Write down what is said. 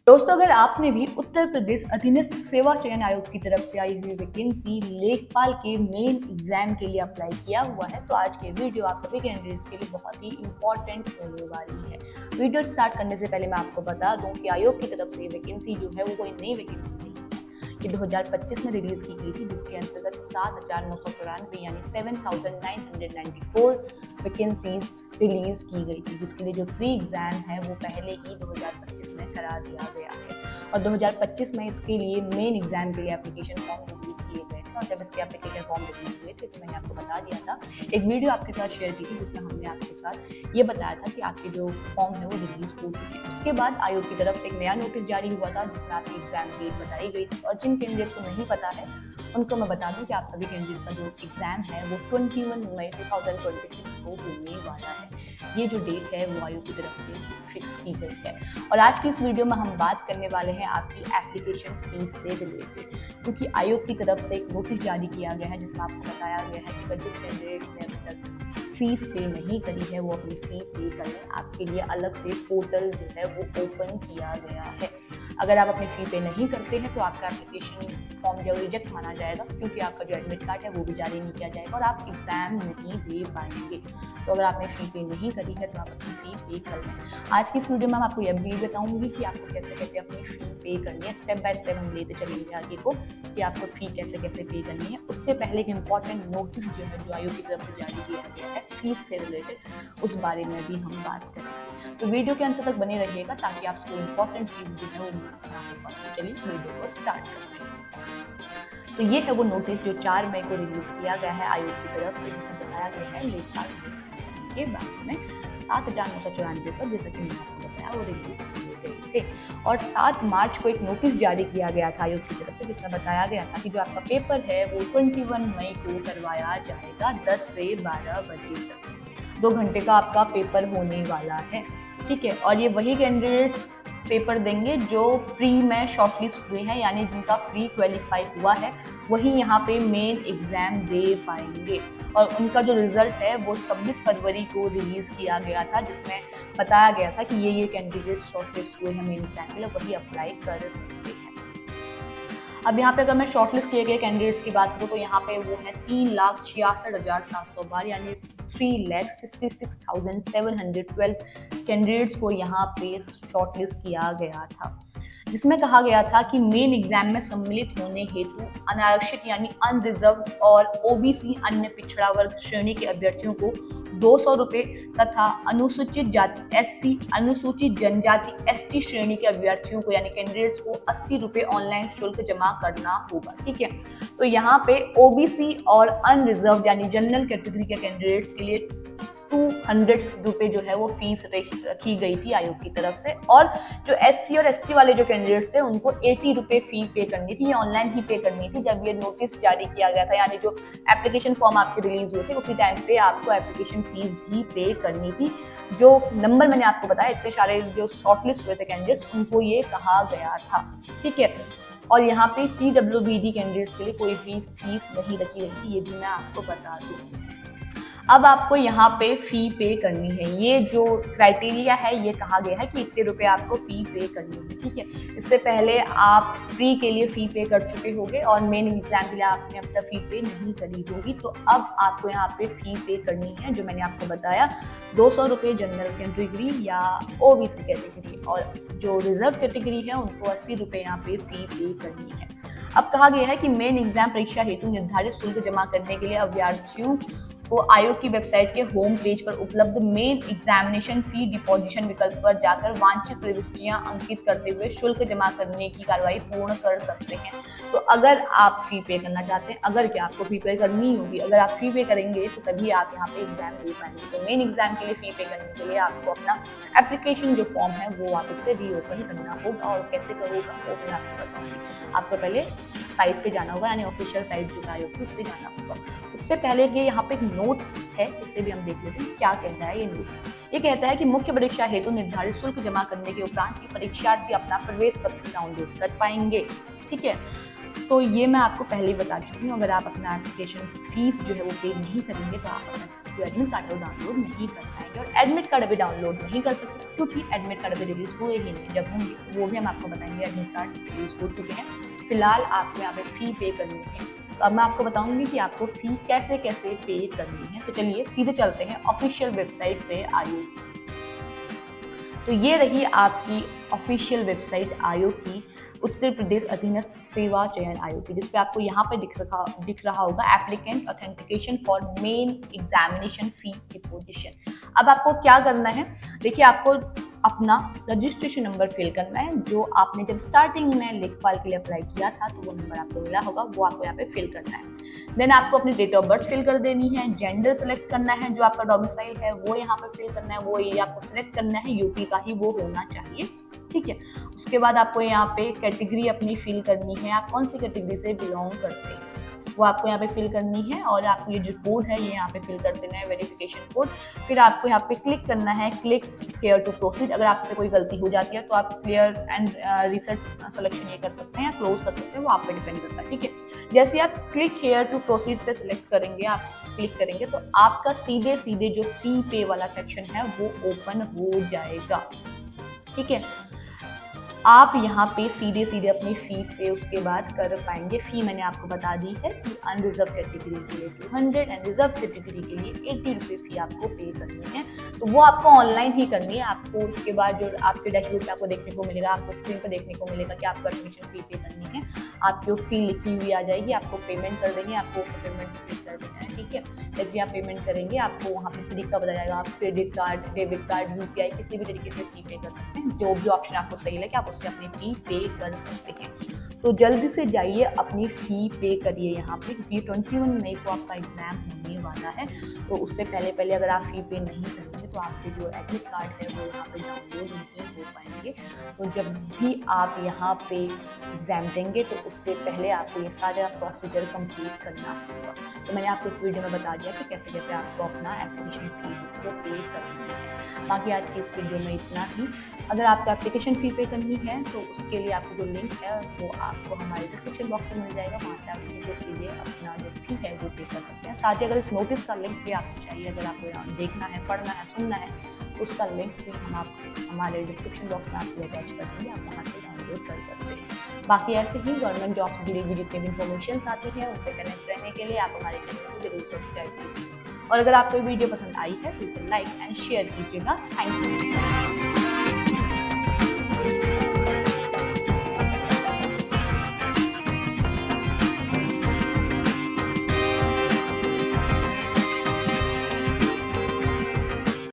दोस्तों, अगर आपने भी उत्तर प्रदेश अधीनस्थ सेवा चयन आयोग की तरफ से आई हुई वैकेंसी लेखपाल के मेन एग्जाम के लिए अप्लाई किया हुआ है, तो आज के वीडियो आप सभी कैंडिडेट्स के लिए बहुत ही इंपॉर्टेंट होने वाली है। वीडियो स्टार्ट करने से पहले मैं आपको बता दूं कि आयोग की तरफ से ये वैकेंसी जो है वो कोई नई वैकेंसी नहीं है। ये 2025 में रिलीज की गई थी, जिसके अंतर्गत 7,994 यानी 7,994 वैकेंसीज रिलीज की गई थी, जिसके लिए जो प्री एग्जाम है वो पहले ही 2025 में करा दिया गया है। और 2025 में इसके लिए मेन एग्जाम के लिए एप्लीकेशन फॉर्म रिलीज किए गए थे। और जब इसके एप्लीकेशन फॉर्म रिलीज हुए थे तो मैंने आपको बता दिया था, एक वीडियो आपके साथ शेयर की थी जिसमें हमने आपके साथ ये बताया था कि आपके जो फॉर्म है वो रिलीज हो चुके हैं। उसके बाद आयोग की तरफ से एक नया नोटिस जारी हुआ था जिसमें आपकी एग्जाम डेट बताई गई थी। और जिन कैंडिडेट को नहीं पता है उनको मैं बता दूं कि आप सभी कैंडिडेट्स का जो एग्जाम है वो 21 मई 2026 को होने वाला है। ये जो डेट है वो आयोग की तरफ से फिक्स की गई है। और आज की इस वीडियो में हम बात करने वाले हैं आपकी एप्लीकेशन फीस से रिलेटेड, क्योंकि आयोग की तरफ से एक नोटिस जारी किया गया है जिसमें आपको बताया गया है कि अगर जिस कैंडिडेट ने अभी तक फीस पे नहीं करी है वो अपनी फी पे करें। आपके लिए अलग से पोर्टल जो है वो ओपन किया गया है। अगर आप अपनी फी पे नहीं करते हैं तो आपका एप्लीकेशन फॉर्म जो रिजेक्ट माना जाएगा, क्योंकि आपका जो एडमिट कार्ड है वो भी जारी नहीं किया जाएगा और आप एग्जाम नहीं दे पाएंगे। तो अगर आपने फी पे नहीं करी है तो आप अपनी फी पे कर लें। आज की इस वीडियो में मैं आपको यह भी बताऊंगी कि आपको कैसे कैसे अपनी फी पे करनी है। स्टेप बाय स्टेप हम लेते चलेंगे आगे को कि आपको फी कैसे कैसे पे करनी है। उससे पहले एक इंपॉर्टेंट नोटिस जो है जो आयोग की तरफ से जारी किया गया है फीस से रिलेटेड, उस बारे में भी हम बात करेंगे। तो वीडियो के अंत तक बने रहिएगा ताकि आपको इंपॉर्टेंट चीज जो है वो मिस ना हो पाए। चलिए वीडियो को स्टार्ट करते हैं। तो ये है वो नोटिस जो 4 मई को रिलीज किया गया है आयोग की तरफ से, जिसमें बताया गया है लेखपाल के बारे में 7,994 पर, जैसा कि मैंने आपको बताया, वो रिलीज किए गए थे। और 7 मार्च को एक नोटिस जारी किया गया था आयोग की तरफ से, जिसमें बताया गया था कि जो आपका पेपर है वो 21 मई को करवाया जाएगा 10 से 12 बजे तक। 2 घंटे का आपका पेपर होने वाला है, ठीक है। और ये वही कैंडिडेट्स पेपर देंगे जो प्री में शॉर्टलिस्ट हुए हैं, यानी जिनका प्री क्वालिफाई हुआ है वही यहाँ पे मेन एग्जाम दे पाएंगे। और उनका जो रिजल्ट है वो 26 फरवरी को रिलीज किया गया था, जिसमें बताया गया था कि ये कैंडिडेट शॉर्टलिस्ट हुए हैं मेन एग्जाम के लिए, वही अप्लाई कर सकते हैं। अब यहाँ पे अगर मैं शॉर्टलिस्ट किए गए कैंडिडेट्स की बात करूँ तो यहाँ पे वो है 3,66,712 यानी 3,66,712 कैंडिडेट्स को यहाँ पे शॉर्टलिस्ट किया गया था, जिसमें कहा गया था कि मेन एग्जाम में सम्मिलित होने हेतु अनारक्षित यानी अनरिजर्व और ओबीसी अन्य पिछड़ा वर्ग श्रेणी के अभ्यर्थियों को 200 रुपये तथा अनुसूचित जाति एससी, अनुसूचित जनजाति एसटी श्रेणी के अभ्यर्थियों को यानी कैंडिडेट्स को 80 रुपये ऑनलाइन शुल्क जमा करना होगा, ठीक है। तो यहाँ पे ओबीसी और अनरिजर्व यानी जनरल कैटेगरी के कैंडिडेट्स के लिए 200 रुपये जो है वो फीस रखी गई थी आयोग की तरफ से। और जो एससी और एसटी वाले जो कैंडिडेट्स थे उनको 80 रुपये फी पे करनी थी, ये ऑनलाइन ही पे करनी थी। जब ये नोटिस जारी किया गया था, यानी जो एप्लीकेशन फॉर्म आपके रिलीज हुए थे उसी टाइम पे आपको एप्लीकेशन फीस भी पे करनी थी। जो नंबर मैंने आपको बताया, इतने सारे जो शॉर्टलिस्ट हुए थे कैंडिडेट्स उनको ये कहा गया था, ठीक है। और यहाँ पे PWBD कैंडिडेट्स के लिए कोई फीस नहीं रखी गई थी, ये भी मैं आपको बता दूँ। अब आपको यहाँ पे फी पे करनी है। ये जो क्राइटेरिया है ये कहा गया है कि इतने रुपए आपको फी पे करनी है, ठीक है। इससे पहले आप प्री के लिए फी पे कर चुके होंगे और मेन एग्जाम के लिए आपने अब तक फी पे नहीं करी होगी, तो अब आपको यहाँ पे फी पे करनी है, जो मैंने आपको बताया 200 रुपये जनरल कैटेगरी या ओबीसी कैटेगरी, और जो रिजर्व कैटेगरी है उनको 80 रुपये यहाँ पे फी पे करनी है। अब कहा गया है कि मेन एग्जाम परीक्षा हेतु निर्धारित शुल्क जमा करने के लिए अभ्यर्थियों को आयोग की वेबसाइट के होम पेज पर उपलब्ध मेन एग्जामिनेशन फी डिपोजिशन विकल्प पर जाकर वांछित प्रविष्टियां अंकित करते हुए शुल्क जमा करने की कार्रवाई पूर्ण कर सकते हैं। तो अगर आप फी पे करना चाहते हैं, अगर क्या आपको फी पे करनी होगी, अगर आप फी पे करेंगे तो तभी आप यहाँ पे एग्जाम दे पाएंगे। तो मेन एग्जाम के लिए फी पे करने के लिए आपको अपना एप्लीकेशन जो फॉर्म है वो वापस से रीओपन करना होगा, और कैसे करोगा वो भी आपको बताऊंगी। आपको पहले साइट पे जाना होगा, यानी ऑफिशियल साइट जो आयोग की उस पर जाना होगा। उससे पहले कि यहाँ पे एक नोट है, इसे भी हम देख लेते हैं क्या कहता है ये नोट। ये कहता है कि मुख्य परीक्षा हेतु निर्धारित शुल्क जमा करने के उपरांत ही परीक्षार्थी अपना प्रवेश पत्र डाउनलोड कर पाएंगे, ठीक है। तो ये मैं आपको पहले ही बता चुकी हूँ, अगर आप अपना एप्लीकेशन फीस जो है वो पे नहीं करेंगे तो आप अपना जो एडमिट कार्ड है वो डाउनलोड नहीं कर पाएंगे। और एडमिट कार्ड अभी डाउनलोड नहीं कर सकते क्योंकि एडमिट कार्ड अभी रिलीज हुए ही नहीं, जब होंगे वो भी हम आपको बताएंगे। एडमिट कार्ड रिलीज हो चुके हैं, फिलहाल आपको यहाँ पे फी पे करनी है। तो अब मैं आपको बताऊंगी कि आपको फी कैसे कैसे पे करनी है। तो चलिए सीधे चलते हैं ऑफिशियल वेबसाइट पे आयोग की। तो ये रही आपकी ऑफिशियल वेबसाइट आयोग की, उत्तर प्रदेश अधीनस्थ सेवा चयन आयोग की, जिसपे आपको यहाँ पे दिख रहा होगा applicant authentication for main examination fee deposition. अब आपको क्या करना है, देखिए आपको अपना रजिस्ट्रेशन नंबर फिल करना है, जो आपने जब स्टार्टिंग में लेखपाल के लिए अप्लाई किया था तो वो नंबर आपको मिला होगा, वो आपको यहाँ पे फिल करना है। देन आपको अपनी डेट ऑफ बर्थ फिल कर देनी है, जेंडर सेलेक्ट करना है, जो आपका डोमिसाइल है वो यहाँ पे फिल करना है, वो एरिया आपको सेलेक्ट करना है, यूपी का ही वो होना चाहिए, ठीक है। उसके बाद आपको यहाँ पे कैटेगरी अपनी फिल करनी है, आप कौन सी कैटेगरी से बिलोंग करते हैं वो आपको यहाँ पे फिल करनी है। और आपको ये जो कोड है ये यहाँ पे फिल कर देना है, वेरिफिकेशन कोड। फिर आपको यहाँ पे क्लिक करना है, क्लिक हियर टू प्रोसीड। अगर आपसे कोई गलती हो जाती है तो आप क्लियर एंड रिसेट सिलेक्शन ये कर सकते हैं या क्लोज कर सकते हैं, वो आप पे डिपेंड करता है, ठीक है। जैसे आप क्लिक हियर टू प्रोसीड पे सिलेक्ट करेंगे, आप क्लिक करेंगे तो आपका सीधे सीधे जो फी पे वाला सेक्शन है वो ओपन हो जाएगा, ठीक है। आप यहाँ पे सीधे सीधे अपनी फी पे उसके बाद कर पाएंगे। फी मैंने आपको बता दी है कि अनरिजर्व कैटेगरी के लिए 200 एंड रिजर्व कैटेगरी के लिए 80 रुपये फी आपको पे करनी है। तो वो आपको ऑनलाइन ही करनी है। आपको उसके बाद जो आपके डैशबोर्ड पे आपको देखने को मिलेगा, आपको स्क्रीन पर देखने को मिलेगा कि आपको एडमिशन फी पे करनी है, आपकी वो फी लिखी हुई आ जाएगी, आपको पेमेंट कर देंगे, आपको पेमेंट क्लिक कर देना है, ठीक है। जैसे आप पेमेंट करेंगे आपको वहाँ पे तरीका बताया जाएगा, आप credit card, debit card, UPI किसी भी तरीके से फी पे कर सकते हैं, जो भी ऑप्शन आपको सही लगे आप उससे अपनी फी पे कर सकते हैं। तो जल्दी से जाइए अपनी फी पे करिए यहाँ पे, क्योंकि 21 मई को आपका एग्जाम होने वाला है। तो उससे पहले अगर आप फी पे नहीं करेंगे तो आपके जो एडमिट कार्ड है वो यहाँ पे डाउनलोड नहीं हो पाएंगे। तो जब भी आप यहाँ पे एग्जाम देंगे तो उससे पहले आपको ये सारा प्रोसीजर कंप्लीट करना होगा। तो मैंने आपको इस वीडियो में बता दिया कि कैसे कैसे आपको अपना एप्लीकेशन फी को पे करना है। बाकी आज की इस वीडियो में इतना ही। अगर आपको एप्लीकेशन फी पे करनी है तो उसके लिए आपको जो लिंक है वो आपको हमारे डिस्क्रिप्शन बॉक्स में मिल जाएगा, वहाँ से आप सीधे अपना जो फी है वो पे कर सकते हैं। साथ ही अगर इस नोटिस का लिंक भी आपको चाहिए, अगर आपको देखना है, पढ़ना है, सुनना है, उसका लिंक भी हम आप हमारे डिस्क्रिप्शन बॉक्स में आपको अटैच कर देंगे, आप वहाँ से डाउनलोड कर सकते हैं। बाकी ऐसे ही गवर्नमेंट जॉब से जुड़ी हुई जितनी भी इन्फॉर्मेशन आती है उससे कनेक्ट रहने के लिए आप हमारे चैनल को जरूर सब्सक्राइब कीजिए। और अगर आपको वीडियो पसंद आई है तो इसे लाइक एंड शेयर कीजिएगा। Thank you.